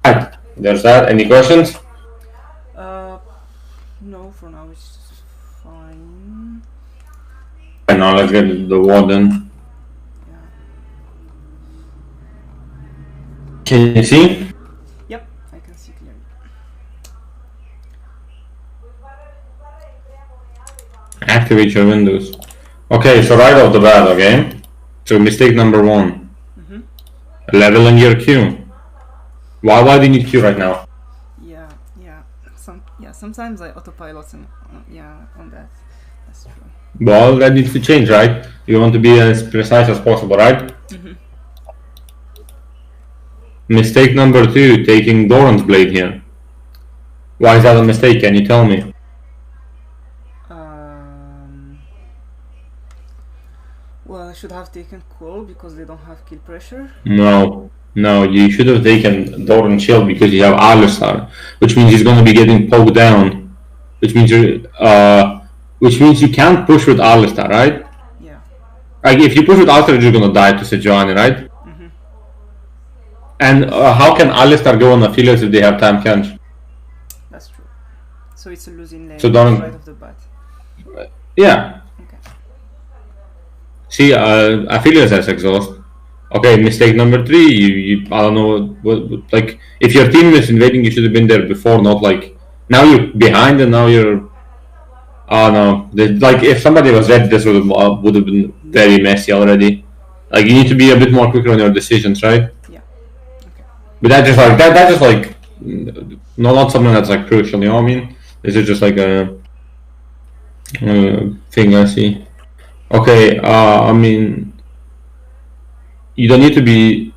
Right. There's that. Any questions? No, for now it's fine. And now let's get the warden. Yeah. Can you see? Yep, I can see clearly. Activate your windows. Okay, so right off the bat, okay? So mistake number 1. Leveling your Q. Why do you need Q right now? Yeah. Sometimes I autopilot and on that. That's true. Well, that needs to change, right? You want to be as precise as possible, right? Mistake number 2, taking Doran's blade here. Why is that a mistake? Can you tell me? Well, I should have taken Cool because they don't have kill pressure. No, you should have taken Doran Shield because you have Alistar, which means he's going to be getting poked down, which means you can't push with Alistar, right? Yeah. Like if you push with Alistar, you're going to die to Sejuani, right? And how can Alistar go on affiliates if they have time catch? That's true. So it's a losing lane So don't. right off the bat. Yeah. Okay. See, affiliates has exhaust. Okay, mistake number 3. You I don't know what like if your team is invading, you should have been there before, not like now you're behind and now you're. Oh no! Like if somebody was dead, this would have been very messy already. Like you need to be a bit more quicker on your decisions, right? Yeah. Okay. But that just like no, not something that's like crucial. You know what I mean? This is just like a thing I see. Okay. I mean, you don't need to be.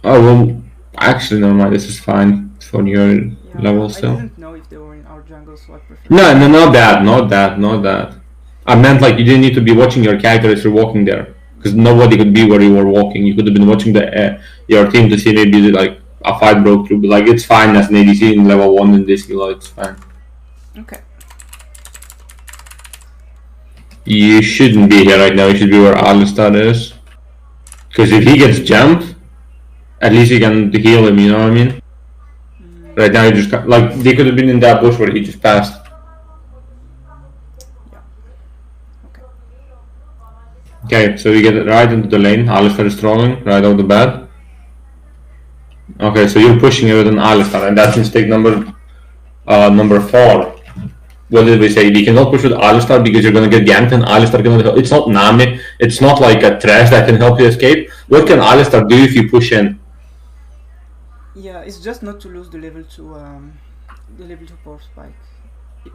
Oh well, actually, never mind. This is fine for your level still. I didn't know if they were in our jungle, so I prefer. No, not that. I meant like you didn't need to be watching your character as you're walking there, because nobody could be where you were walking. You could have been watching your team to see maybe like a fight broke through, but like it's fine as an ADC in level 1 in this elo, it's fine. Okay. You shouldn't be here right now. You should be where Alistar is, because if he gets jumped, at least you can heal him. You know what I mean? Right now, you just like they could have been in that bush where he just passed. Okay, so you get right into the lane. Alistar is trolling right off the bat. Okay, so you're pushing it with an Alistar, and that's mistake number 4. What did we say? You cannot push with Alistar because you're gonna get ganked, and Alistar cannot help. It's not Nami. It's not like a trash that can help you escape. What can Alistar do if you push in? Yeah, it's just not to lose the level 2 power spike,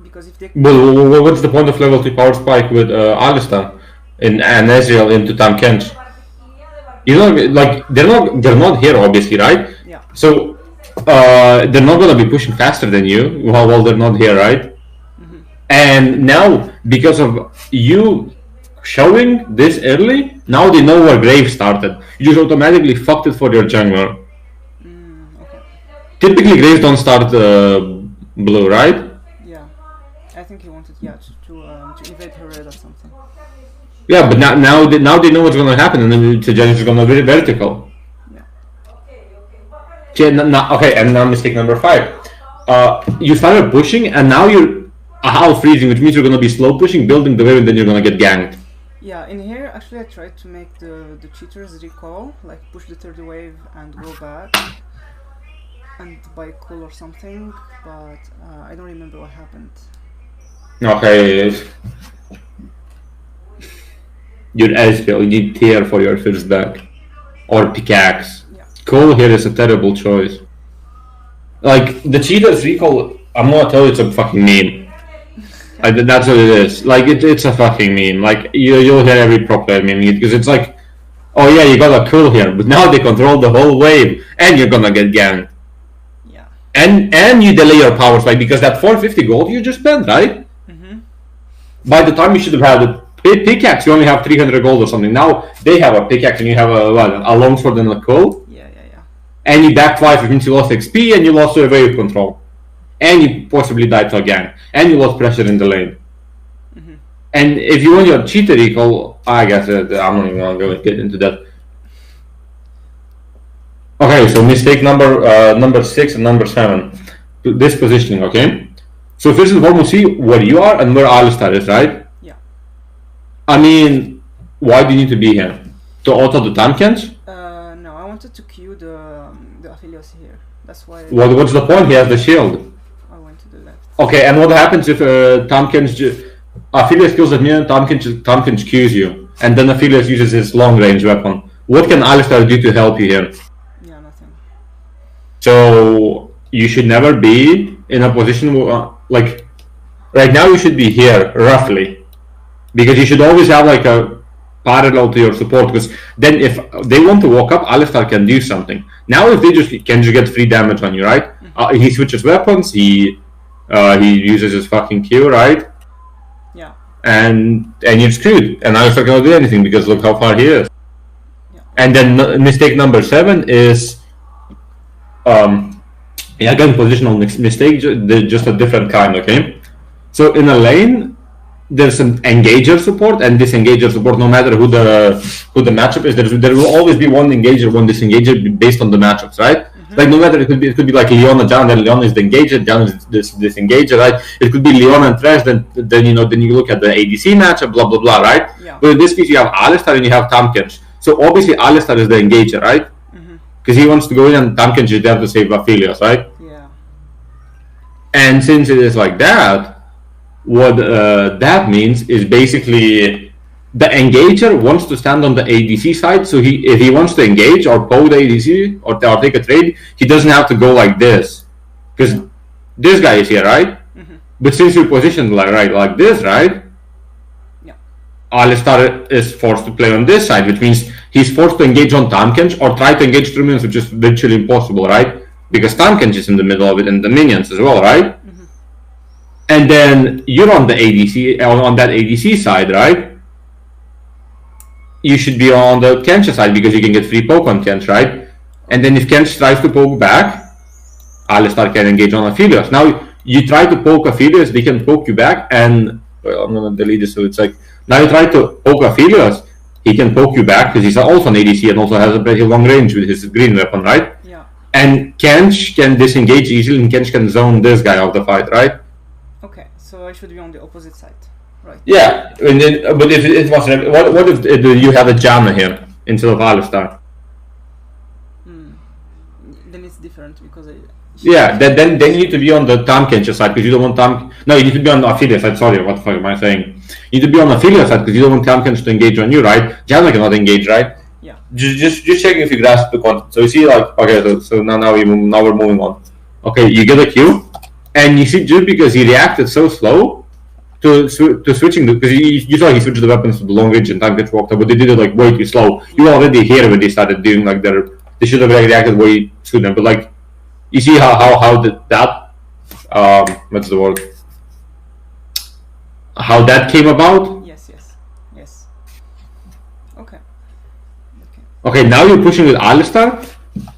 because if they. Well, what's the point of level 2 power spike with Alistar and Ezreal into Tam Kench? You know, like they're not here obviously, right? Yeah. So they're not gonna be pushing faster than you while they're not here, right? And now because of you showing this early, now they know where Grave started. You just automatically fucked it for your jungler. Okay. Typically, Graves don't start blue, right? Yeah, I think he wanted to evade her red or something. Yeah, but now they know what's gonna happen, and then the judge is gonna be vertical. Yeah. Okay, and now mistake number 5. You started pushing, and now you're half freezing, which means you're gonna be slow pushing, building the wave, and then you're gonna get ganked. Yeah, in here actually I tried to make the cheaters recall, like push the 30 wave and go back and buy cool or something, but I don't remember what happened. Okay. Your Ezreal, you need tear for your first back. Or pickaxe. Yeah. Cole here is a terrible choice. Like, the cheaters recall, I'm gonna tell you it's a fucking meme. That's what it is. Like, it's a fucking meme. Like, you'll hear every pro player meme it, because it's like, oh yeah, you got a cool here, but now they control the whole wave, and you're gonna get ganked. Yeah. And you delay your power spike, because that 450 gold you just spent, right? By the time you should have had a pickaxe, you only have 300 gold or something. Now they have a pickaxe and you have a longsword and a coal. Yeah. And you back 5, which means you lost XP and you lost your wave control. And you possibly died to a gang. And you lost pressure in the lane. And if you want your cheater recall, I guess I'm not even going to get into that. Okay, so mistake number 6 and number 7. This positioning, okay? So first and foremost, see where you are and where Alistar is, right? Yeah. I mean, why do you need to be here? To auto the Tamkins? No, I wanted to queue the Aphelios here. That's why. What's the point? He has the shield. I went to the left. Okay, and what happens if Tamkins Aphelios kills at minion, Tamkins queues you, and then Aphelios uses his long range weapon? What can Alistar do to help you here? Yeah, nothing. So you should never be in a position where, like, right now you should be here roughly, because you should always have like a parallel to your support. Because then if they want to walk up, Alistar can do something. Now if they just get free damage on you, right? He switches weapons. He uses his fucking Q, right? Yeah. And you're screwed. And Alistar cannot do anything because look how far he is. Yeah. And then mistake number 7 is again positional mistake, just a different kind. Okay, so in a lane there's an engager support and disengager support. No matter who the matchup is, there will always be one engager, one disengager based on the matchups, right? Like no matter, it could be like Leona Jan, then Leona is the engager, Jan is this disengager, right? It could be Leona and Thresh, then you look at the ADC matchup, blah blah blah, right? Yeah. But in this case you have Alistar and you have Tamkins. So obviously Alistar is the engager, right? Because he wants to go in and Tamkins is there to save Aphelios, right? Yeah. And since it is like that, what that means is basically the engager wants to stand on the ADC side. So if he wants to engage or pull the ADC or take a trade, he doesn't have to go like this, because this guy is here, right? But since you're positioned like this, right? Yeah. Alistar is forced to play on this side, which means he's forced to engage on Tamkins or try to engage through minions, which is virtually impossible, right? Because Tamkins is in the middle of it and the minions as well, right? And then you're on the ADC, on that ADC side, right? You should be on the Kench side because you can get free poke on Kench, right? And then if Kench tries to poke back, Alistar can engage on Aphelios. Now you try to poke Aphelios, they can poke you back, and well, I'm gonna delete this so it's like now you try to poke Aphelios, he can poke you back because he's also an ADC and also has a pretty long range with his green weapon, right? Yeah. And Kench can disengage easily, and Kench can zone this guy out the fight, right? Okay, so I should be on the opposite side, right? Yeah, and then, but if it was what if you had a Janna here instead of Alistar? Then it's different because Yeah, then you need to be on the Tamkins side because you don't want No, you need to be on the Aphelios side. Sorry, what the fuck am I saying? You need to be on the Aphelios side because you don't want Tamkins to engage on you, right? Janna cannot engage, right? Yeah. Just checking if you grasp the concept. So you see, like, okay, so now we're moving on. Okay, you get a Q, and you see just because he reacted so slow to switching because you saw he switched the weapons to the long range and Tamkins walked up, but they did it like way too slow. You were already here when they started doing like they should have reacted way sooner, but like. You see how that what's the word? How that came about? Yes. Okay, now you're pushing with Alistar.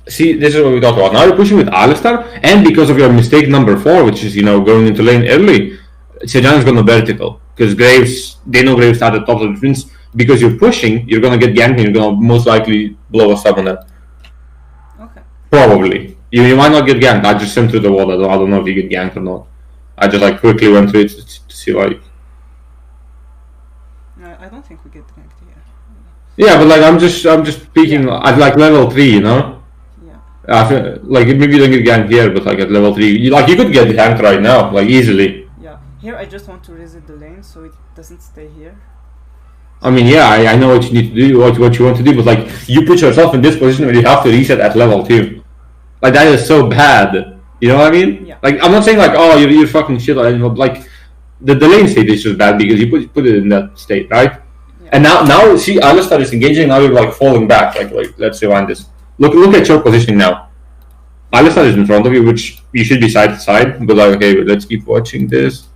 See, this is what we talked about. Now you're pushing with Alistar, and because of your mistake number 4, which is going into lane early, Sejan is gonna vertical because they know Graves started top, which means because you're pushing, you're gonna get ganked and you're gonna most likely blow a summoner. Okay. Probably. You might not get ganked. I just sent through the wall. I don't know if you get ganked or not. I just like quickly went through it to see like. I don't think we get ganked here. Yeah, but like I'm just speaking at like level 3, Yeah. Like maybe you don't get ganked here, but like at level 3, you could get ganked right now, like easily. Yeah. Here I just want to reset the lane so it doesn't stay here. I mean, yeah, I know what you need to do, what you want to do, but like you put yourself in this position where you have to reset at level 2. Like that is so bad. You know what I mean? Yeah. Like I'm not saying like you're fucking shit or anything, but like the lane state is just bad because you put it in that state, right? Yeah. And now see Alistar is engaging, now you're like falling back. Like let's rewind this. Look at your positioning now. Alistar is in front of you, which you should be side to side, but like okay, let's keep watching this.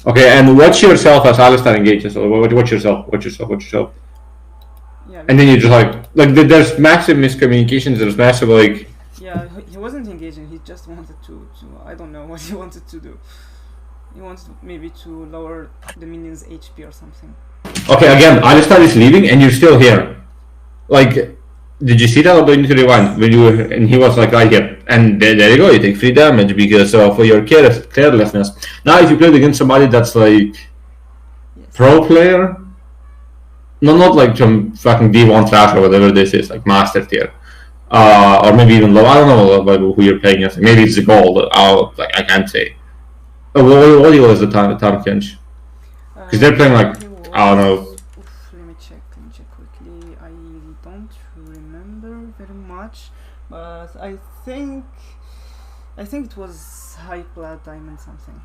Okay, and watch yourself as Alistar engages. So watch yourself. Yeah. And then you just like there's massive miscommunications, there's massive like. Yeah, he wasn't engaging, he just wanted to I don't know what he wanted to do. He wanted maybe to lower the minions' HP or something. Okay, again, Alistar is leaving and you're still here. Like, Did you see that, or do you need to rewind? When you were, and he was like right here, and there you go. You take 3 damage because of your carelessness. Now, if you played against somebody that's like pro player, no, not like some fucking D1 trash or whatever this is, like master tier, or maybe even low. I don't know about who you're playing against. Maybe it's the gold. I can't say. What was the time Kench? Because they're playing like I don't know. Let me check quickly. I don't remember very much, but I think it was high plat diamond something.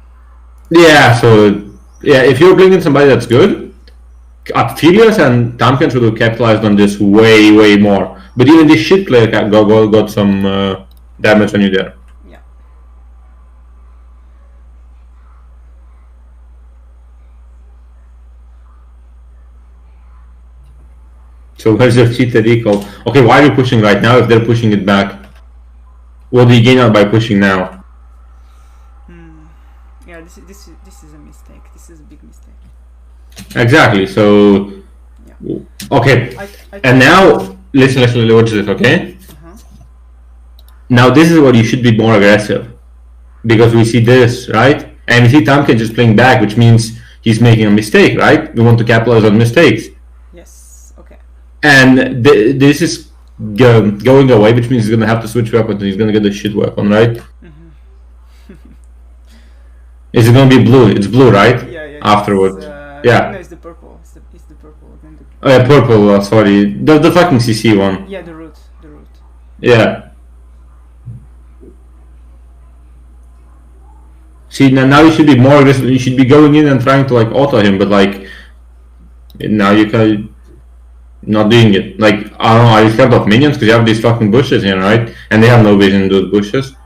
Yeah, so yeah, if you're bringing somebody that's good, Aphelios and Tamken should have capitalized on this way more. But even this shit player got some damage on you there. Yeah. So where's your cheated recall? Okay, why are you pushing right now if they're pushing it back? What do you gain out by pushing now? Yeah, this is a mistake. This is a big mistake. Exactly. So yeah. Okay, I and now listen, watch this. Okay. Now this is what you should be more aggressive, because we see this, right? And we see Tamken just playing back, which means he's making a mistake, right? We want to capitalize on mistakes. Yes. Okay. And this is going away, which means he's gonna have to switch weapon, and he's gonna get a shit weapon, right? Is it gonna be blue? It's blue, right? Yeah. Afterwards. Yeah. No, it's the purple. It's the purple. Oh yeah, purple. Sorry, the fucking CC one. Yeah, the root. Yeah. See, now you should be more aggressive. You should be going in and trying to like auto him, but like now you can not doing it. Like I don't know, are you scared of minions because you have these fucking bushes here, right? And they have no vision in those bushes.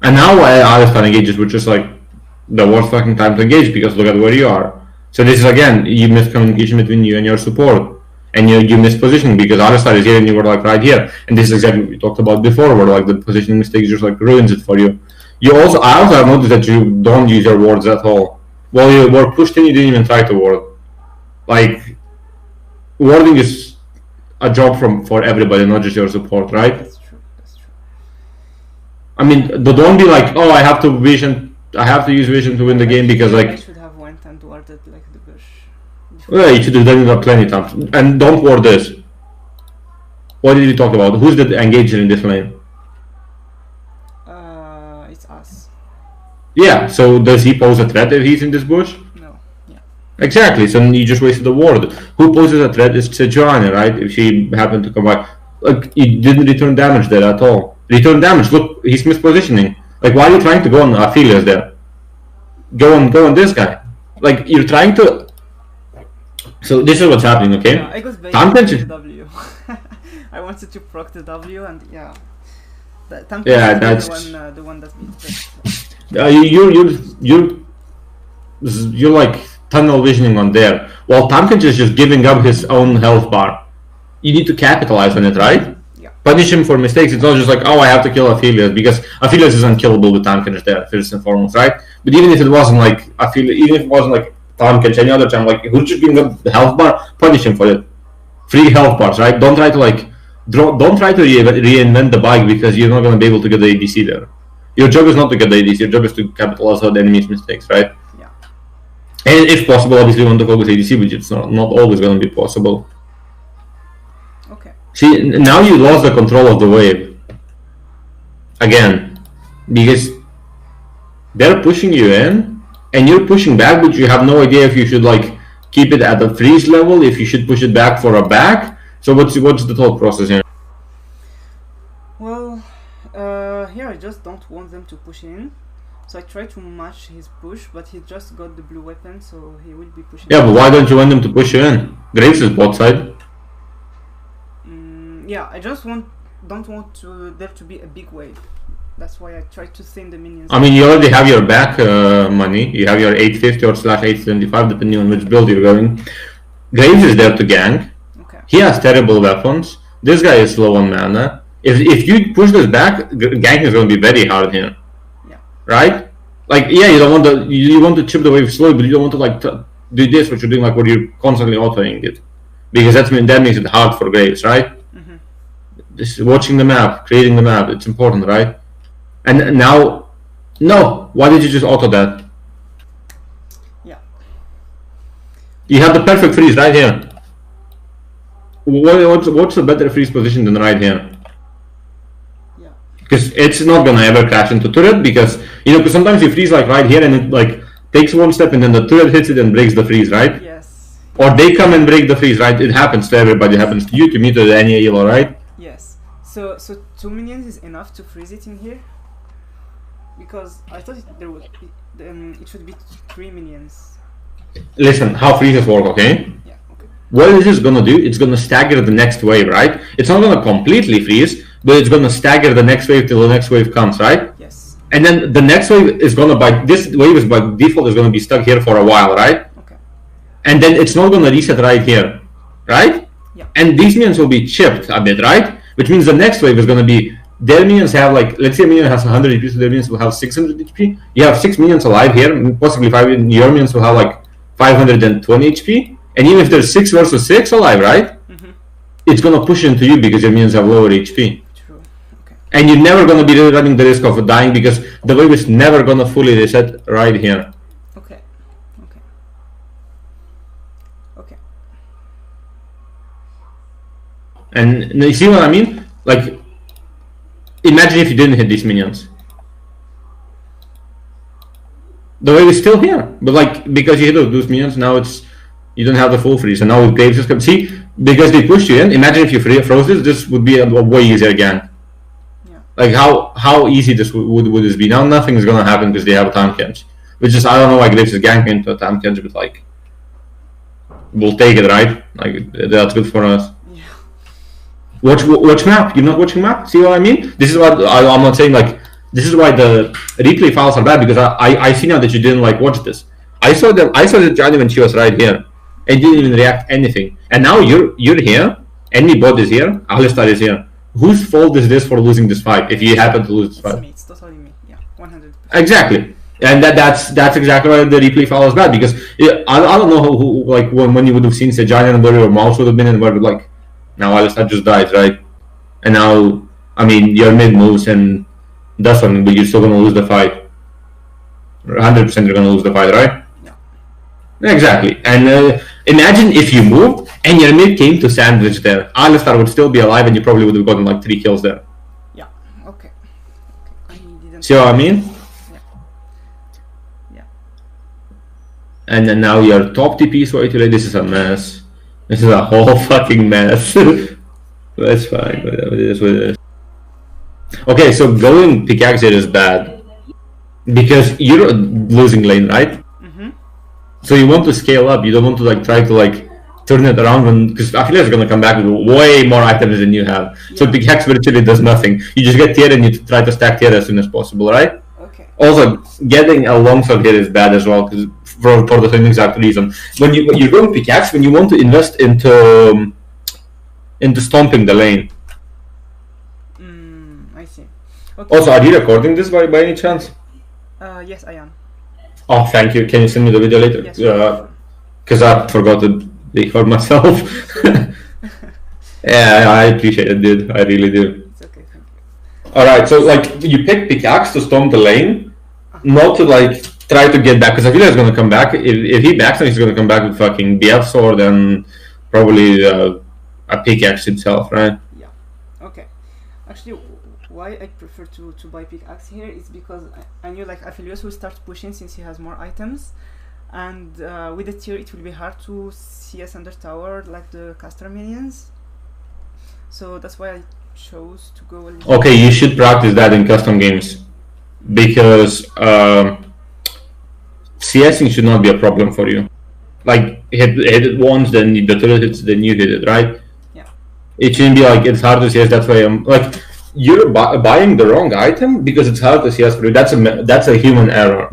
And now I understand engages, which is like the worst fucking time to engage because look at where you are. So this is again, you missed communication between you and your support, and you missed positioning because Alistar is here and you were like right here. And this is exactly what we talked about before, where like the positioning mistake just like ruins it for you. I also have noticed that you don't use your wards at all. While you were pushed in, you didn't even try to ward. Like warding is a job for everybody, not just your support, right? That's true. I mean, don't be like, oh, I have to use vision to win the game because like. I should have went and warded like the bush. Yeah, you should have done it plenty of times. And don't ward this. What did you talk about? Who's the engager in this lane? It's us. Yeah, so does he pose a threat if he's in this bush? No. Yeah. Exactly, so you just wasted the ward. Who poses a threat is Sejuani, right? If she happened to come back. Like, he didn't return damage there at all. Return damage, look, he's mispositioning. Like, why are you trying to go on Aphelios there? Go on this guy. Like, you're trying to... So this is what's happening, okay? Yeah, I got baited the W. I wanted to proc the W and yeah. That's the one that beat you're like tunnel visioning on there. While Tamkin is just giving up his own health bar. You need to capitalize on it, right? Yeah. Punish him for mistakes. It's not just like, oh, I have to kill Aphelios, because Aphelios is unkillable with Tamkin there, first and foremost, right? But even if it wasn't like Aphelios, even if it wasn't like Tamkin, any other time, like who's just giving up the health bar, punish him for it. Free health bars, right? Don't try to reinvent the bike because you're not going to be able to get the ADC there. Your job is not to get the ADC, your job is to capitalize on the enemy's mistakes, right? Yeah. And if possible, obviously you want to focus ADC, which it's not always going to be possible. Okay. See, now you lost the control of the wave. Again. Because they're pushing you in, and you're pushing back, but you have no idea if you should like keep it at a freeze level, if you should push it back for a back. So what's the thought process here? Well, here I just don't want them to push in. So I try to match his push, but he just got the blue weapon, so he will be pushing. Yeah, but why don't you want them to push you in? Graves is bot side. Yeah, I just don't want there to be a big wave. That's why I try to thin the minions. I mean, you already have your back money. You have your 850 or /875, depending on which build you're going. Graves is there to gank. Okay. He has terrible weapons. This guy is low on mana. If you push this back, ganking is going to be very hard here. Yeah. Right? Like, yeah, you want to chip the wave slowly, but you don't want to like do this, what you're doing, like where you're constantly autoing it. because that makes it hard for Graves, right? Just watching the map, creating the map, it's important, right? And now, no, why did you just auto that? Yeah. You have the perfect freeze right here. What's a better freeze position than right here? Yeah. Because it's not gonna ever crash into turret, because because sometimes you freeze like right here and it like takes one step and then the turret hits it and breaks the freeze, right? Yes. Or they come and break the freeze, right? It happens to everybody. It happens to you, to me, to any elo, right? Yes. So 2 minions is enough to freeze it in here? Because I thought it should be 3 minions. Listen, how freezes work, okay? Yeah, okay. What this is gonna do, it's gonna stagger the next wave, right? It's not gonna completely freeze, but it's gonna stagger the next wave till the next wave comes, right? Yes. And then the next wave is gonna this wave is by default is gonna be stuck here for a while, right? Okay. And then it's not gonna reset right here, right? Yeah. And these minions will be chipped a bit, right? Which means the next wave is gonna be their minions have like, let's say a minion has 100 HP, so their minions will have 600 HP. You have 6 minions alive here, possibly 5. Your minions will have like 520 HP. And even if there's 6 versus 6 alive, right? It's gonna push into you because your minions have lower HP. True. Okay. And you're never gonna be running the risk of dying because the wave is never gonna fully reset right here. Okay. Okay. Okay. And you see what I mean? Like, imagine if you didn't hit these minions. The wave is still here, but like because you hit those minions, now you don't have the full freeze, and now with Graves just come. See, because they pushed you in. Imagine if you froze this would be a way easier again. Yeah. Like how easy this would this be? Now nothing is gonna happen because they have a time catch, which is I don't know why Graves is ganking into a time catch, but like we'll take it, right? Like that's good for us. Yeah. Watch map. You're not watching map. See what I mean? This is what I'm not saying. Like this is why the replay files are bad, because I see now that you didn't like watch this. I saw the Johnny when she was right here and didn't even react anything. And now you're here. Anybody is here. Alistar is here. Whose fault is this for losing this fight? If you happen to lose this fight, It's totally me. Yeah, 100%. Exactly. And that's exactly why the replay file is bad, because I don't know who like when you would have seen Sejanyan and where your mouse would have been and where like now Alistar just died, right? And now I mean your mid moves and does something, but you're still gonna lose the fight. 100% you're gonna lose the fight, right? Yeah. Exactly. And imagine if you moved and your mid came to sandwich there. Alistar would still be alive and you probably would have gotten like 3 kills there. Yeah. Okay. I didn't. See what I mean? Yeah. And then now your top TP is way too late. This is a mess. This is a whole fucking mess. That's fine. Whatever it is, what it is. Okay, so going pickaxe here is bad because you're losing lane, right? So you want to scale up. You don't want to like try to like turn it around because Affiliate is gonna come back with way more items than you have. Yeah. So pickaxe virtually does nothing. You just get tier and you try to stack tier as soon as possible, right? Okay. Also, getting a longsword here is bad as well because for the same exact reason. When you're going pickaxe, when you want to invest into stomping the lane. I see. Okay. Also, are you recording this by any chance? Yes, I am. Oh, thank you. Can you send me the video later? Yes. Because I forgot to record myself. Yeah, I appreciate it, dude. I really do. It's okay, thank you. Alright, so like you pick pickaxe to stomp the lane, not to like try to get back, because I feel like he's gonna come back. If he backs, then he's gonna come back with fucking BF sword and probably a pickaxe himself, right? Yeah. Okay. Actually, why I prefer to buy pickaxe here is because I knew like Aphelios will start pushing since he has more items, and with the tier it will be hard to CS under tower like the caster minions. So that's why I chose to go a little. Okay, you should practice that in custom games because CSing should not be a problem for you. Like hit it once, then the turret hits, then you hit it, right? Yeah. It shouldn't be like it's hard to CS. That's why I'm like you're buying the wrong item because it's hard to CS for you. That's a human error.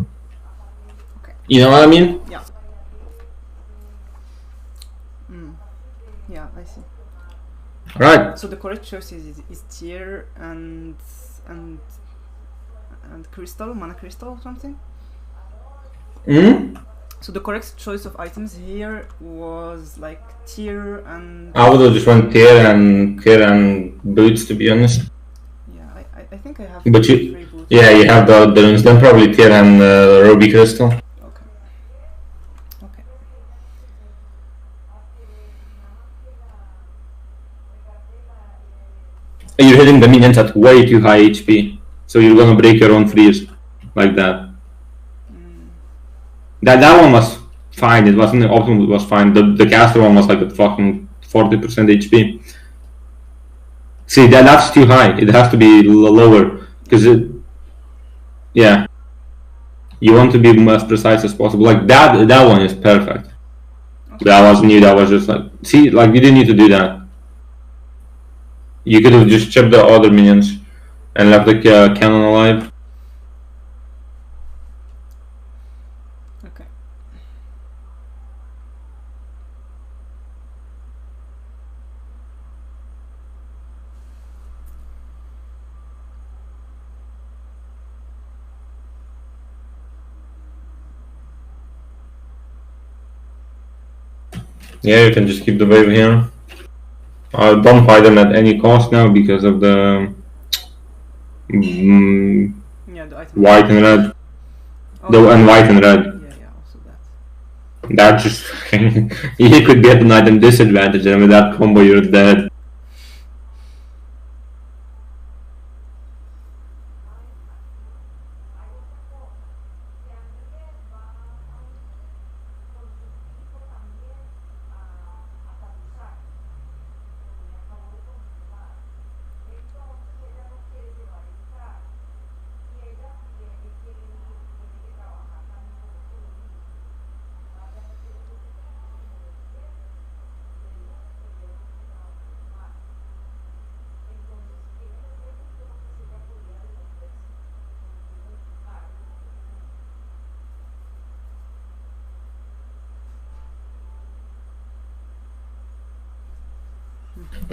Okay. You know what I mean? Yeah. Yeah, I see. Right. So the correct choice is tier and crystal, mana crystal or something. So the correct choice of items here was like tier and... I would have just went tier and boots, to be honest. Yeah, I think I have But three boots. Yeah, you have the runes, then probably tier and ruby crystal. Okay. Okay. You're hitting the minions at way too high HP, so you're gonna break your own freeze like that. That one was fine. It wasn't optimal. It was fine. The caster one was like at fucking 40% HP. See, that's too high. It has to be lower because yeah, you want to be as precise as possible. Like that one is perfect. Okay. That was new. That was just like, see, like you didn't need to do that. You could have just chipped the other minions and left the cannon alive. Okay. Yeah, you can just keep the wave here. Don't fight them at any cost now because of the the white and red. And white and red. Yeah, also that. That just you could get an item disadvantage, and with that combo you're dead.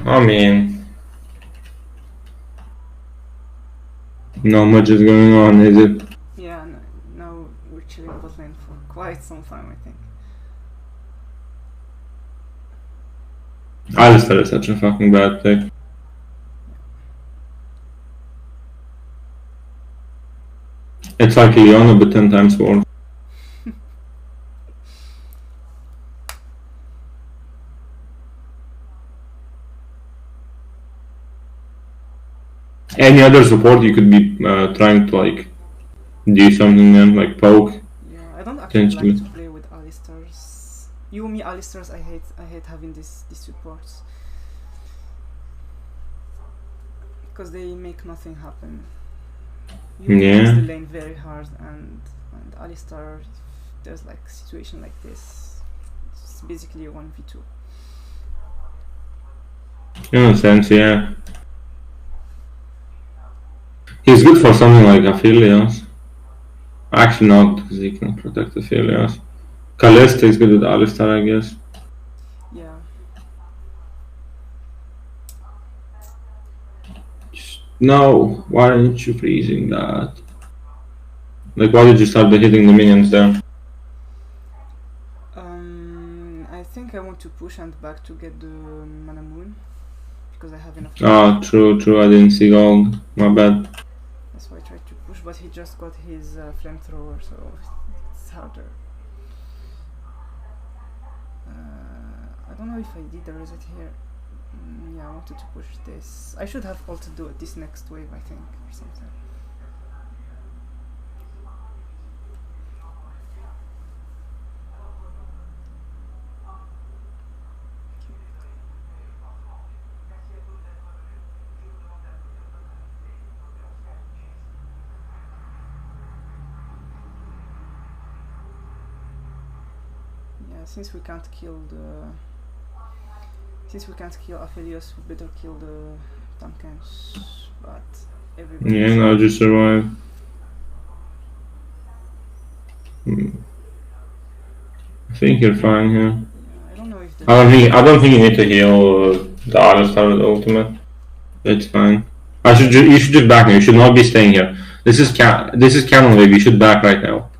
I mean, not much is going on, is it? Yeah, now we're chilling bot lane for quite some time, I think. Alistar is such a fucking bad pick. It's like Leona, but 10 times worse. Any other support you could be trying to like do something then, like poke. Yeah, I don't actually like to play with Alistars. You, me, Alistars, I hate having these supports because they make nothing happen. You use the lane very hard, and Alistar, there's like situation like this. It's basically a 1v2. In a sense, yeah. He's good for something like Aphelios. Actually not, because he can protect Aphelios. Kalista is good with Alistar, I guess. Yeah. No, why aren't you freezing that? Like, why did you start hitting the minions there? I think I want to push and back to get the Mana Moon, because I have enough. Ah, true, I didn't see gold. My bad. That's why I tried to push, but he just got his flamethrower, so it's harder. I don't know if I did the reset here. Yeah, I wanted to push this. I should have also do it this next wave, I think, or something. Since we can't kill Aphelios, we better kill the Tankens, but everybody... Yeah, no, just survive. I think you're fine here. Yeah, I don't know if I don't think you need to heal the Alistar with ultimate. It's fine. You should just back now. You should not be staying here. This is cannon wave. You should back right now.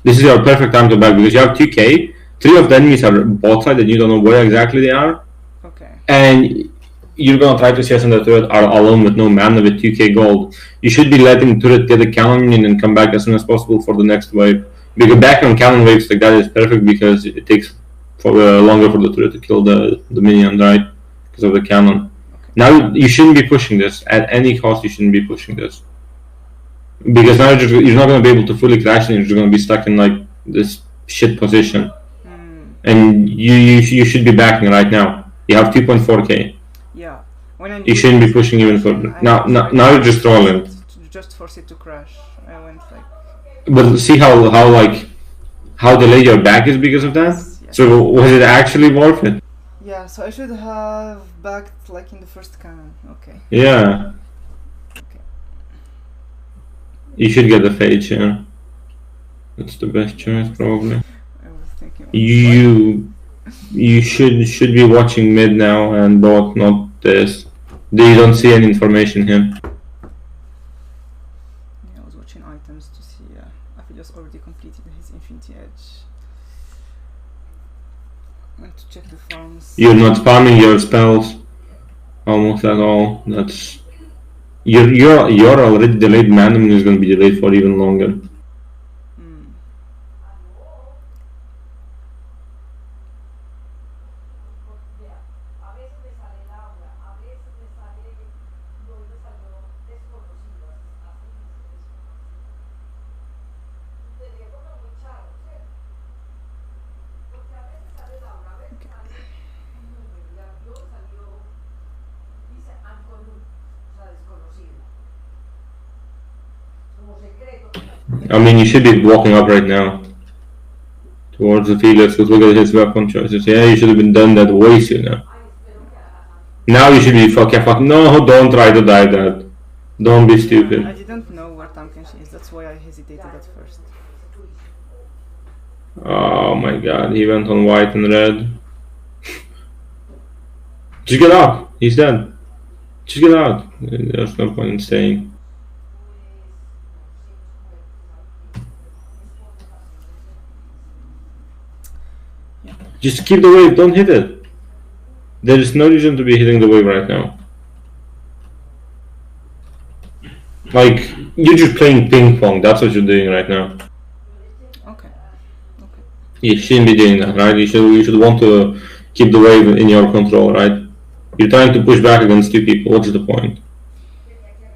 this is your perfect time to back because you have 2k. 3 of the enemies are bot side and you don't know where exactly they are. Okay. And you're gonna try to CS on the turret are alone with no mana with 2k gold. You should be letting turret get a cannon minion and come back as soon as possible for the next wave. Because back on cannon waves like that is perfect because it takes longer for the turret to kill the minion, right? Because of the cannon. Okay. Now you shouldn't be pushing this at any cost. You shouldn't be pushing this because now you're not gonna be able to fully crash and you're just gonna be stuck in like this shit position. And you should be backing right now. You have 2.4k. Yeah. You shouldn't be pushing even further. Now you're just trolling. Just force it to crash. I went like. But see how delayed your back is because of that. Yes. So was it actually worth it? Yeah. So I should have backed like in the first cannon. Okay. Yeah. Okay. You should get the fade here. That's the best choice probably. I was thinking. You should be watching mid now and bot, not this. You don't see any information here. Yeah, I was watching items to see. Aphelios already completed his Infinity Edge. And to check the farms. You're not spamming your spells almost at all. That's you're already delayed. Mana is going to be delayed for even longer. I mean, you should be walking up right now towards the Felix. Look at his weapon choices. Yeah, you should have been done that way sooner. Now you should be fuck. No, don't try to die that. Don't be stupid. I didn't know where Tamkenshi is. That's why I hesitated at first. Oh my god, he went on white and red. Just get out. He's dead. Just get out. There's no point in staying. Just keep the wave, don't hit it. There is no reason to be hitting the wave right now. Like, you're just playing ping pong, that's what you're doing right now. Okay. You shouldn't be doing that, right? You should want to keep the wave in your control, right? You're trying to push back against 2 people, what's the point?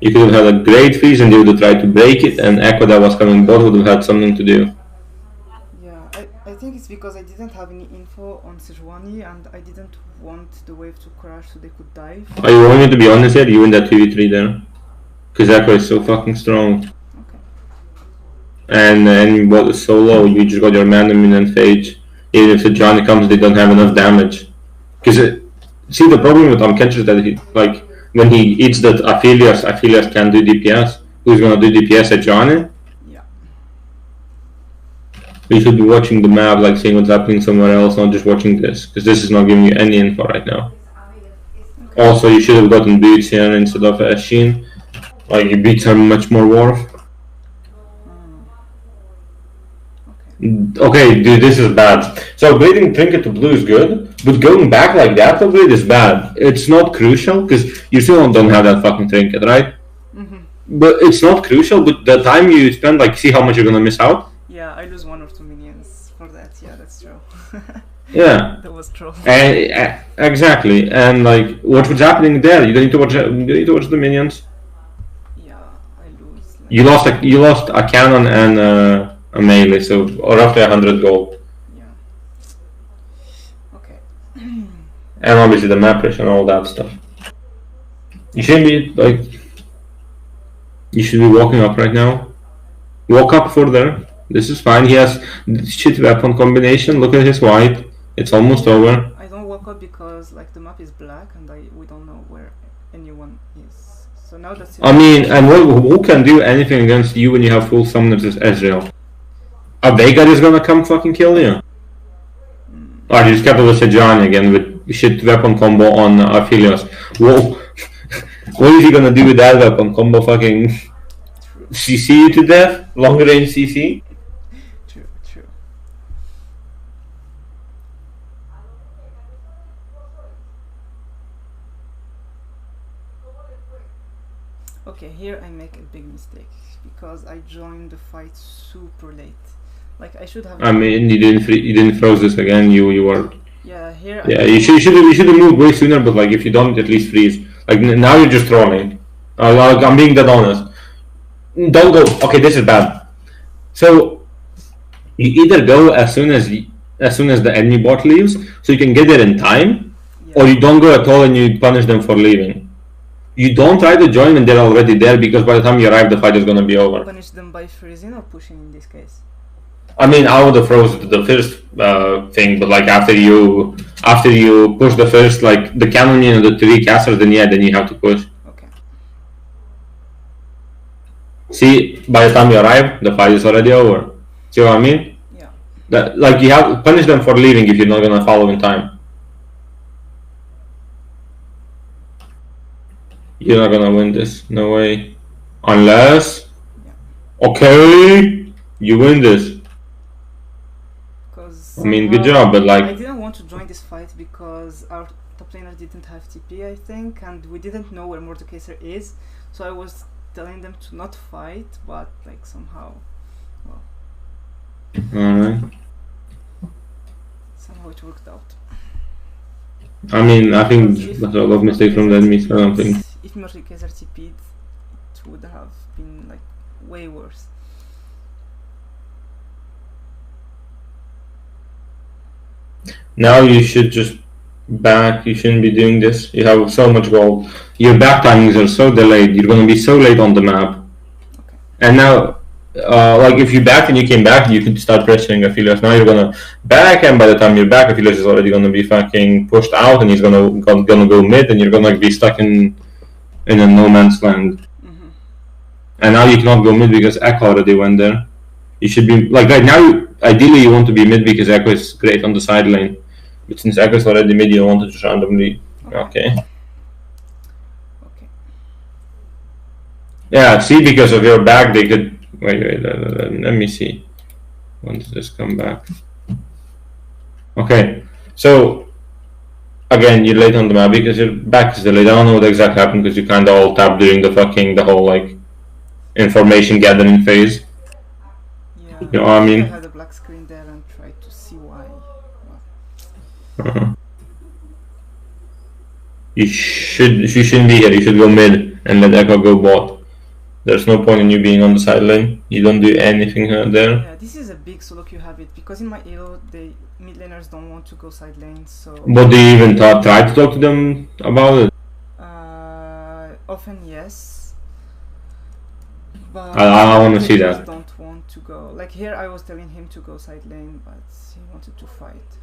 You could have had a great freeze and you would have tried to break it, and Echo that was coming bot would have had something to do. I think it's because I didn't have any info on Sejuani and I didn't want the wave to crash so they could dive. Are you want me to be honest here? You win that 2v3 there. Because Echo is so fucking strong. Okay. And what is so low, you just got your mana min and phage. Even if Sejuani comes, they don't have enough damage. Because, see, the problem with Amkench is that like, when he eats that Aphelios can do DPS. Who's gonna do DPS at Johnny? You should be watching the map, like seeing what's happening somewhere else, not just watching this, because this is not giving you any info right now. Also, you should have gotten beats here instead of Sheen. Like, your beats are much more worth. Okay, dude, this is bad. So, upgrading Trinket to blue is good, but going back like that to upgrade is bad. It's not crucial, because you still don't have that fucking Trinket, right? But it's not crucial, but the time you spend, like, see how much you're gonna miss out? Yeah, I lose 1 or 2 minions for that. Yeah, that's true. Yeah. That was true. And exactly. And like, what's happening there? You don't need to watch. You need to watch the minions. Yeah, I lose. Like, you lost a cannon and a melee, so roughly 100 gold. Yeah. Okay. And obviously the map pressure and all that stuff. You shouldn't be like. You should be walking up right now. Walk up further. This is fine. He has shit weapon combination. Look at his white. It's almost over. I don't walk up because like the map is black and we don't know where anyone is. So now that's it. I mean, and who can do anything against you when you have full summoners as Ezreal? A Veigar is gonna come fucking kill you. Or you just kept with Sejuani again with shit weapon combo on Aphelios. Whoa. What is he gonna do with that weapon combo? Fucking CC you to death? Long range CC? True. Okay, here I make a big mistake because I joined the fight super late. Like I should have. I mean, you didn't froze this again. You were. Yeah, here. Yeah, you should have moved way sooner. But like, if you don't, at least freeze. Like now you're just trolling. Like, I'm being that honest. Don't go. Okay, this is bad. So you either go as soon as the enemy bot leaves, so you can get there in time, or you don't go at all and you punish them for leaving. You don't try to join when they're already there, because by the time you arrive, the fight is gonna be over. Punish them by freezing or pushing in this case. I mean, I would have froze the first thing, but like after you push the first, like the cannon and the 3 casters, then you have to push. Okay. See, by the time you arrive, the fight is already over. See what I mean? Yeah. That, like, you have punish them for leaving if you're not gonna follow in time. You're not gonna win this, no way. Unless, okay, you win this. I mean, good job, but like, I didn't want to join this fight because our top laner didn't have TP, I think, and we didn't know where Mordekaiser is, so I was telling them to not fight, but like somehow, well, alright. Somehow it worked out. I mean, I think that's a lot of mistakes from the enemy, so I don't think. If Mordekaiser TP'd, it would have been like way worse. Now you should just back. You shouldn't be doing this. You have so much gold. Your back timings are so delayed. You're gonna be so late on the map. Okay. And now, like if you back and you came back, you can start pressuring Aphelios. Now you're gonna back, and by the time you're back, Aphelios is already gonna be fucking pushed out, and he's gonna go mid, and you're gonna be stuck in a no man's land. Mm-hmm. And now you cannot go mid because Echo already went there. You should be like right now. Ideally, you want to be mid because Echo is great on the side lane. But since Echo is already mid, you want to just randomly. Okay. Yeah. See, because of your back, they could. Wait. Let me see. When does this come back? Okay. So again, you're late on the map because your back is delayed. I don't know what exactly happened because you kind of all tapped during the whole like information gathering phase. Yeah. You know what I mean? I had a black screen there and tried to see why. You shouldn't be here. You should go mid and let Echo go bot. There's no point in you being on the side lane. You don't do anything there. Yeah, this is a big solo queue habit because in my elo, the mid laners don't want to go side lane. So. But do you even try to talk to them about it? Often yes. But I want to see they that. Don't want to go. Like here, I was telling him to go side lane, but he wanted to fight.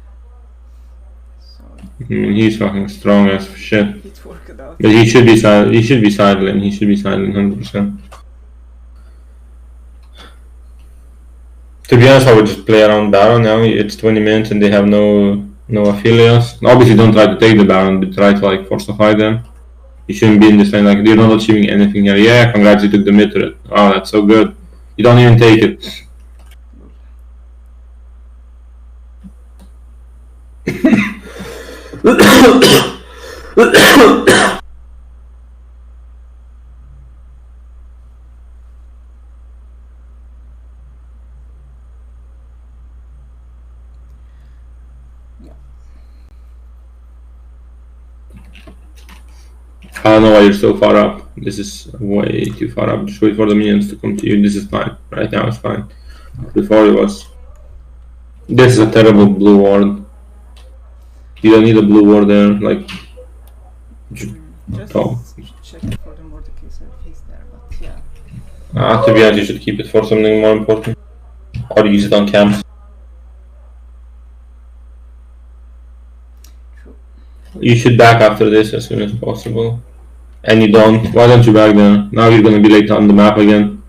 So. I mean, he's fucking strong as shit. It worked out. But he should be side. He should be side lane. He should be side lane 100%. To be honest, I would just play around Baron now. It's 20 minutes and they have no Aphelios. Obviously, don't try to take the Baron, but try to like force fight them. You shouldn't be in this lane. Like you're not achieving anything here. Yeah, congrats, you took the mid turret. Oh, that's so good. You don't even take it. I don't know why you're so far up. This is way too far up. Just wait for the minions to come to you. This is fine. Right now it's fine. Before it was. This is a terrible blue ward. You don't need a blue ward there. Like. Just check for the Mordekaiser if he's there, but yeah. To be honest, you should keep it for something more important. Or use it on camps. True. You should back after this as soon as possible. And you don't. Why don't you back then? Now you're gonna be late on the map again.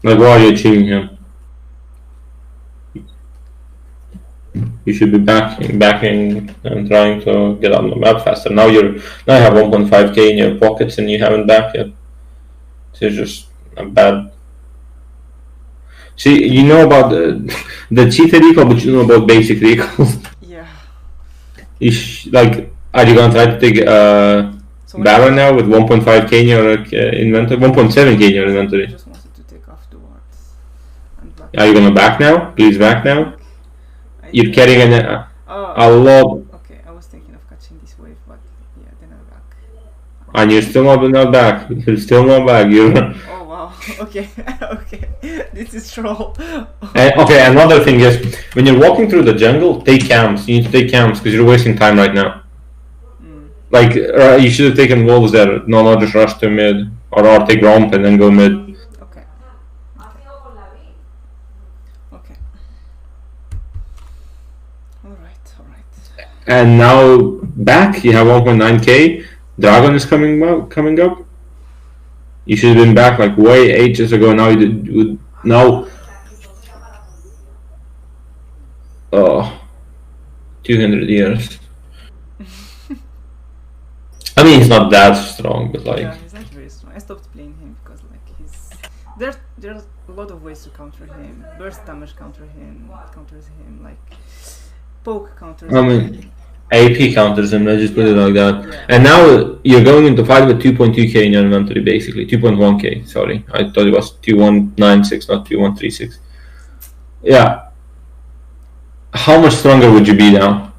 Like, why are you achieving here? You should be backing and trying to get on the map faster. Now you have 1.5k in your pockets and you haven't backed yet. It's just a bad. See, you know about the cheated recall, but you know about basic recalls. Yeah. Like, are you gonna try to take So Baron now with 1.5k in your inventory, 1.7k in your I inventory. just wanted to take afterwards. And back. Are you gonna back now? Please back now. You're think- carrying a lot, Okay, I was thinking of catching this wave, but yeah, then I'm back. and you're still not back. You're still not back. You're. Oh wow. Okay. Okay. This is troll. Okay, another thing is when you're walking through the jungle, take camps. You need to take camps because you're wasting time right now. Like you should have taken wolves there, not just rush to mid or take romp and then go mid. Okay. Okay. Alright. And now back, you have 1.9k. Dragon is coming up. You should have been back like way ages ago. Now now. Oh, 200 years. I mean, he's not that strong, but like. Yeah, he's not very strong. I stopped playing him because like there's a lot of ways to counter him. Burst damage counters him, like poke counters him. I mean, AP counters him. Let's just put it like that. Yeah. And now you're going into fight with 2.2k in your inventory, basically 2.1k. Sorry, I thought it was 2196, not 2136. Yeah. How much stronger would you be now?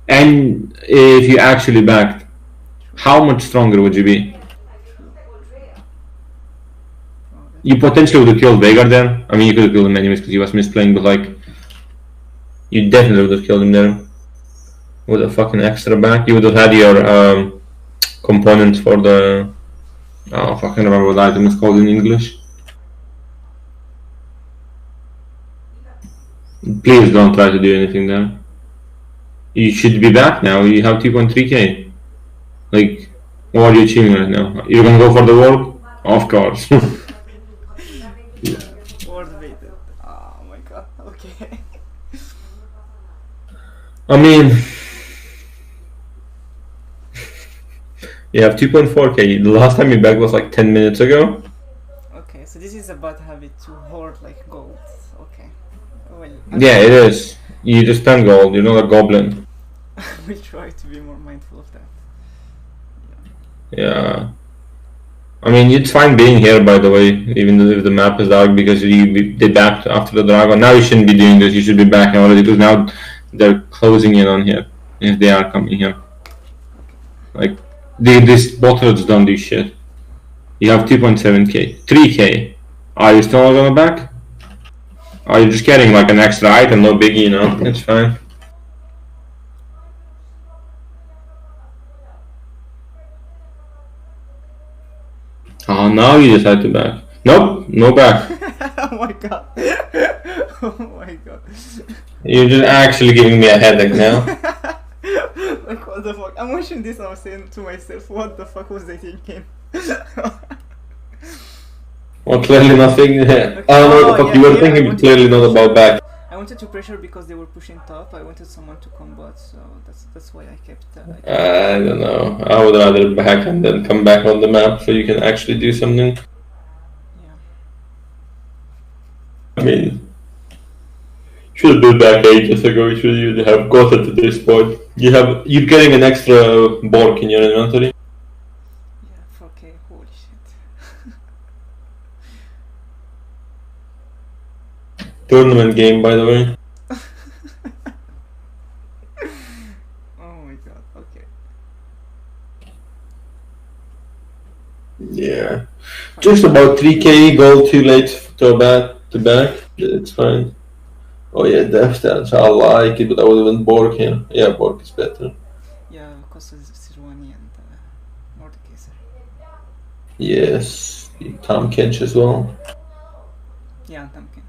And if you actually backed, how much stronger would you be? You potentially would have killed Veigar then. I mean, you could have killed him anyways because he was misplaying, but like, you definitely would have killed him there. With a fucking extra back. You would have had your component for the. Oh, fucking remember what item is called in English. Please don't try to do anything there. You should be back now. You have 2.3k. Like, what are you achieving right now? You're gonna go for the world? Of course. Ward baited. Oh my god. Okay. I mean, you have 2.4k. The last time you backed was like 10 minutes ago. Okay, so this is a bad habit to hoard like gold. Okay. Well, yeah, it is. You just spend gold. You're not a goblin. We'll try to be more mindful of that. Yeah. I mean, it's fine being here, by the way, even if the map is dark, because they backed after the dragon. Now you shouldn't be doing this. You should be back already, because now they're closing in on here, if they are coming here. Like, these bot roads don't do shit. You have 2.7k. 3k. Are you still not gonna back? Are you just getting like an extra item? No biggie, you know? It's fine. Oh, now you decide to back. Nope, no back. Oh my god. Oh my god. You're just actually giving me a headache now. Like, what the fuck? I'm watching this and I'm saying to myself, what the fuck was they thinking? Well, clearly nothing. I don't know what the fuck you were thinking, but clearly not about back. I wanted to pressure because they were pushing top. I wanted someone to combat, so that's why I kept. I don't know. I would rather back and then come back on the map so you can actually do something. Yeah. I mean, should have been back ages ago. You should have got it to this point. You're getting an extra Bork in your inventory. Yeah, 4k. Holy shit. Tournament game, by the way. Oh my god. Okay. Yeah, just about 3k gold too late to back. It's fine. Oh yeah, Death Stance, I like it, but I would have went Bork here. Yeah, Bork is better. Yeah, because of Sirwani and Mordekaiser. Yes, Tom Kench as well. Yeah, and Tamkin.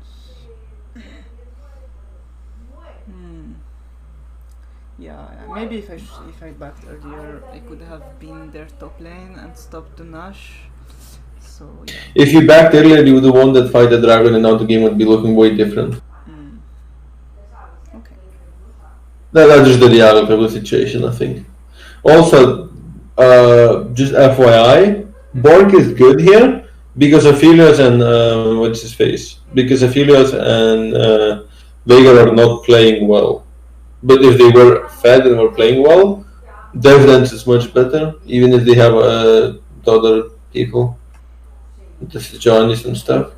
Yeah, maybe if I backed earlier, I could have been their top lane and stopped the Nash. So yeah. If you backed earlier, you would have won that fight the dragon, and now the game would be looking way different. Okay. That's just the reality of the situation, I think. Also, just FYI, Bork is good here because Aphelios and what's his face? Because Aphelios and Veigar are not playing well. But if they were fed and were playing well, Dev dance is much better, even if they have the other people, the Johnnies and stuff.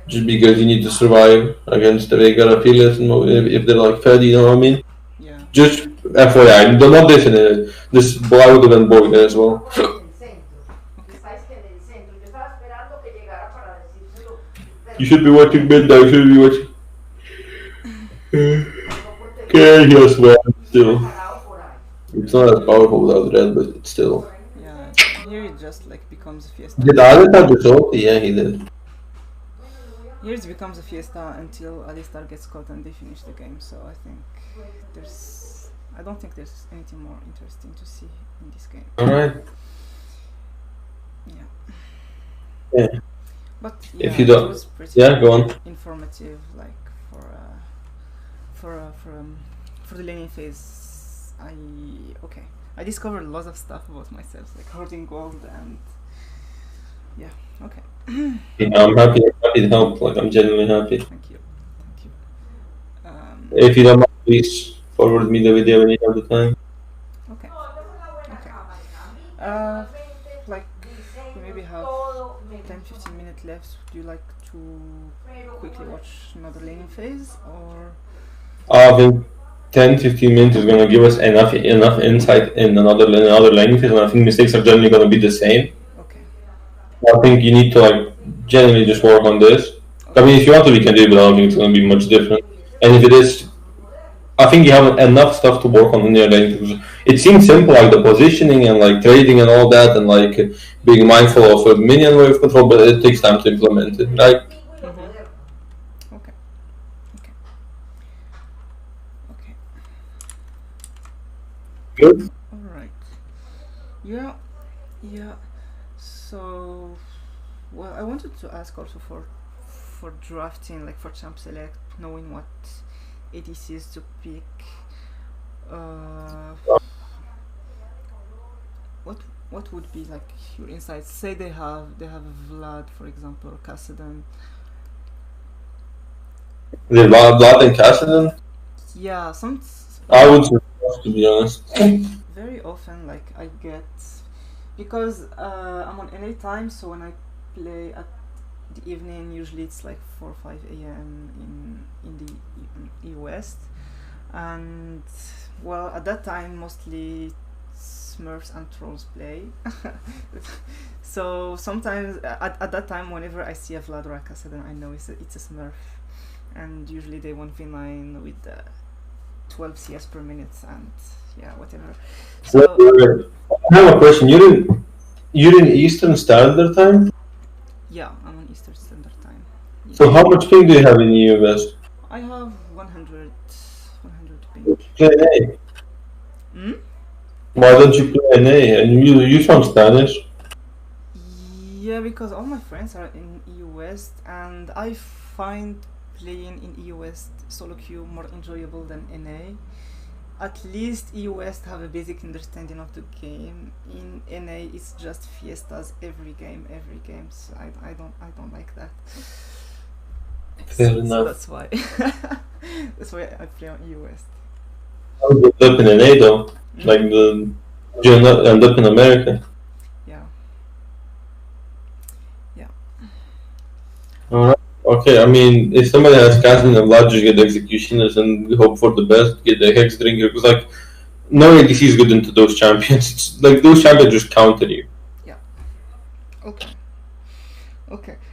Just because you need to survive against the regular affiliates, and if they're like fed, you know what I mean? Yeah. Just FYI, they're not this in it. This I would have been bored there as well. You should be watching midnight, you should be watching. Okay, yes, well, still. It's not as powerful without red, but it's still. Yeah. Here it just like becomes a fiesta. Did Alex have the salt? Yeah, he did. Here it becomes a fiesta until Alistar gets caught and they finish the game. So I think I don't think there's anything more interesting to see in this game. Alright. Yeah. Yeah. But yeah, If you don't, it was pretty go on. informative, like for the laning phase. I discovered lots of stuff about myself, like hoarding gold and yeah. Okay. Yeah, I'm happy to help. Like, I'm genuinely happy. Thank you. If you don't mind, please forward me the video when you have the time. Okay. Like we maybe have 10-15 minutes left. Would you like to quickly watch another laning phase or? I think 10-15 minutes is going to give us enough insight in another language, and I think mistakes are generally going to be the same. Okay. I think you need to like generally just work on this. I mean, if you want to, we can do it, but I don't think it's going to be much different. And if it is, I think you have enough stuff to work on in your lane. It seems simple, like the positioning and like trading and all that, and like being mindful of a minion wave control, but it takes time to implement it. Like, good. All right. Yeah. So, well, I wanted to ask also for drafting, like for champ select, knowing what ADCs to pick. What would be like your insights? Say they have Vlad, for example, or Kassadin. The Vlad and Kassadin? Yeah, I would suggest, to be honest. Very often, like I get, because I'm on NA time, so when I play at the evening, usually it's like 4 or 5 a.m. in the EU West, and well, at that time mostly Smurfs and trolls play. So sometimes at that time, whenever I see a Vlad or a Kassadin, I know it's a Smurf, and usually they 1v9 with 12 CS per minute and yeah, whatever. So I have a question. You're in Eastern Standard Time? Yeah, I'm on Eastern Standard Time. Yeah. So how much ping do you have in EU West? I have 100 ping. Play NA. Hmm? Why don't you play NA? And you sound Spanish. Yeah, because all my friends are in EU West, and I find playing in EU West solo queue more enjoyable than NA. At least EU West have a basic understanding of the game. In NA, it's just fiestas every game. So I don't like that. Fair enough. So that's why. That's why I play on EU West. How do you end up in NA though? Like do you end up in America? Yeah. Alright. Okay, I mean, if somebody has Castle and Vlad, just get the Executioners and hope for the best, get the Hex Drinker, because, like, no ADC is good into those champions. It's like, those champions just counter you. Yeah. Okay.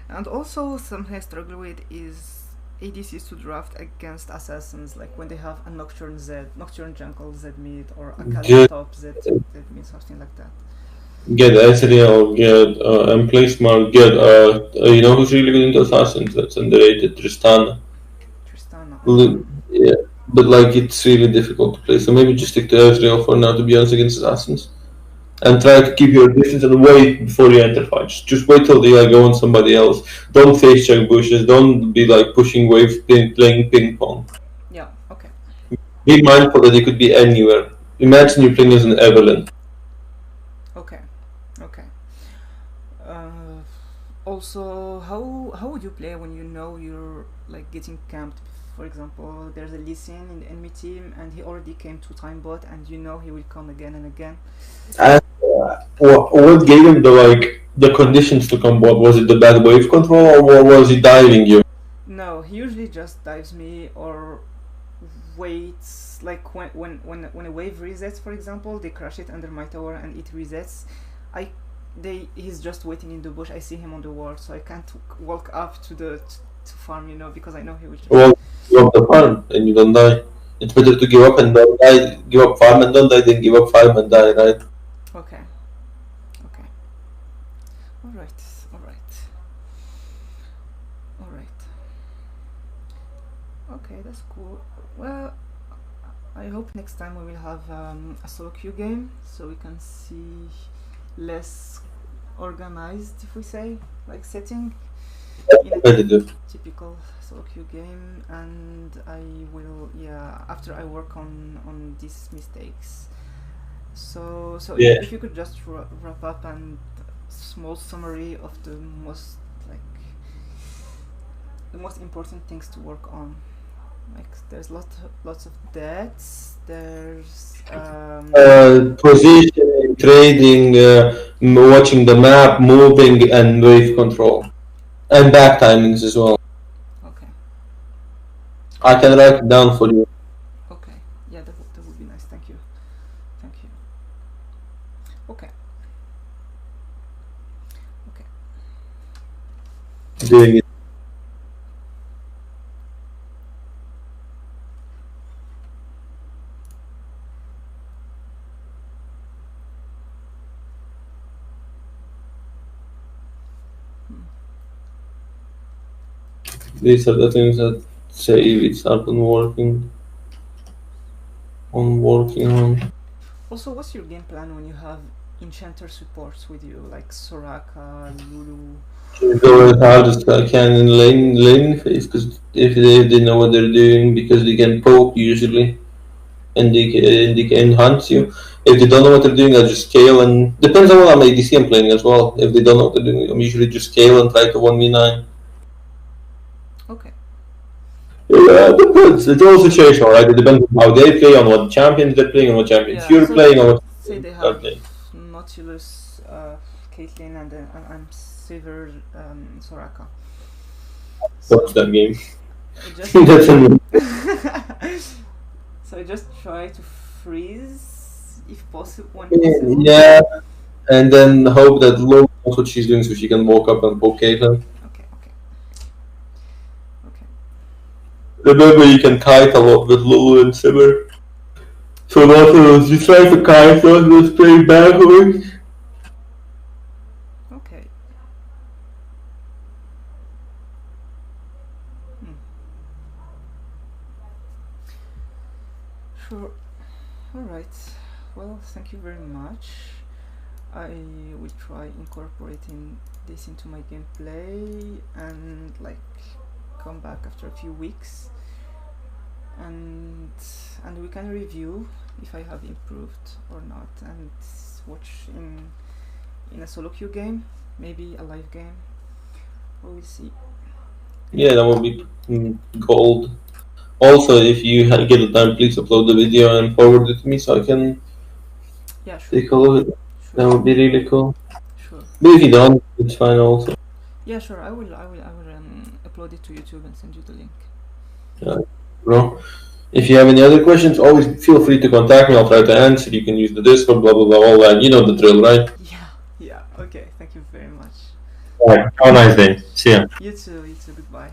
And also, something I struggle with is ADCs to draft against assassins, like when they have a Nocturne Jungle Z mid, or a Kali top Z mid, something like that. Get Ezreal, and play smart, you know who's really good into assassins? That's underrated, Tristana. Yeah, but like it's really difficult to play, so maybe just stick to Ezreal for now, to be honest, against assassins. And try to keep your distance and wait before you enter fights. Just wait till they go on somebody else. Don't face check bushes, don't be like pushing waves, playing ping pong. Yeah, okay. Be mindful that they could be anywhere. Imagine you're playing as an Evelyn. Okay. Also, how would you play when you know you're like getting camped for example, there's a Lee Sin in the enemy team and he already came 2-time bot, and you know he will come again and again. And what gave him the conditions to come bot? Was it the bad wave control, or was he diving you? No, he usually just dives me or waits. Like when a wave resets, for example, they crash it under my tower and it resets. He's just waiting in the bush. I see him on the wall, so I can't walk up to farm, you know, because I know he will just... Well, give up the farm and you don't die. It's better to give up and don't die. Give up farm and don't die than give up farm and die, right? Okay. Alright. Okay, that's cool. Well, I hope next time we will have a solo queue game, so we can see less organized, if we say, like setting in a typical solo queue game. And I will, after I work on these mistakes. So Yeah. if you could just wrap up and small summary of the most important things to work on. Like there's lots of deaths. There's positioning, trading, watching the map, moving, and wave control, and back timings as well. Okay. I can write it down for you. Okay. Yeah, that would be nice. Thank you. Okay. Doing it. These are the things that say if it's up and working. Also, what's your game plan when you have enchanter supports with you, like Soraka, Lulu? Go as hard as I can in lane phase, because if they know what they're doing, because they can poke usually, and they can hunt you. If they don't know what they're doing, I just scale, and depends on what ADC I'm playing as well. If they don't know what they're doing, I'm usually just scale and try to 1v9. Okay. Yeah, it depends. It's all situational, right? It depends on how they play, on what champions they're playing, on what champions you're playing, on what... Say they have Nautilus, Caitlyn, and I'm Silver, Soraka. Watch that game. So I just try to freeze if possible. When possible. Yeah, and then hope that Lo knows what she's doing so she can walk up and poke Caitlyn. Okay. Remember, you can kite a lot with Lulu and Simmer. So Nautilus, you try to kite, Nautilus play backwards. Okay. Sure. Alright. Well, thank you very much. I will try incorporating this into my gameplay and come back after a few weeks, and we can review if I have improved or not, and watch in a solo queue game, maybe a live game. We'll see. Yeah, that would be gold. Also, if you get the time, please upload the video and forward it to me so I can take a look at it. Sure. That would be really cool. Sure. But if you don't, it's fine also. Yeah, sure. I will upload it to YouTube and send you the link. Yeah, bro. If you have any other questions, always feel free to contact me. I'll try to answer. You can use the Discord, blah blah blah, all that. You know the drill, right? Yeah. Okay. Thank you very much. Alright. Have a nice day. See ya. You too. Goodbye.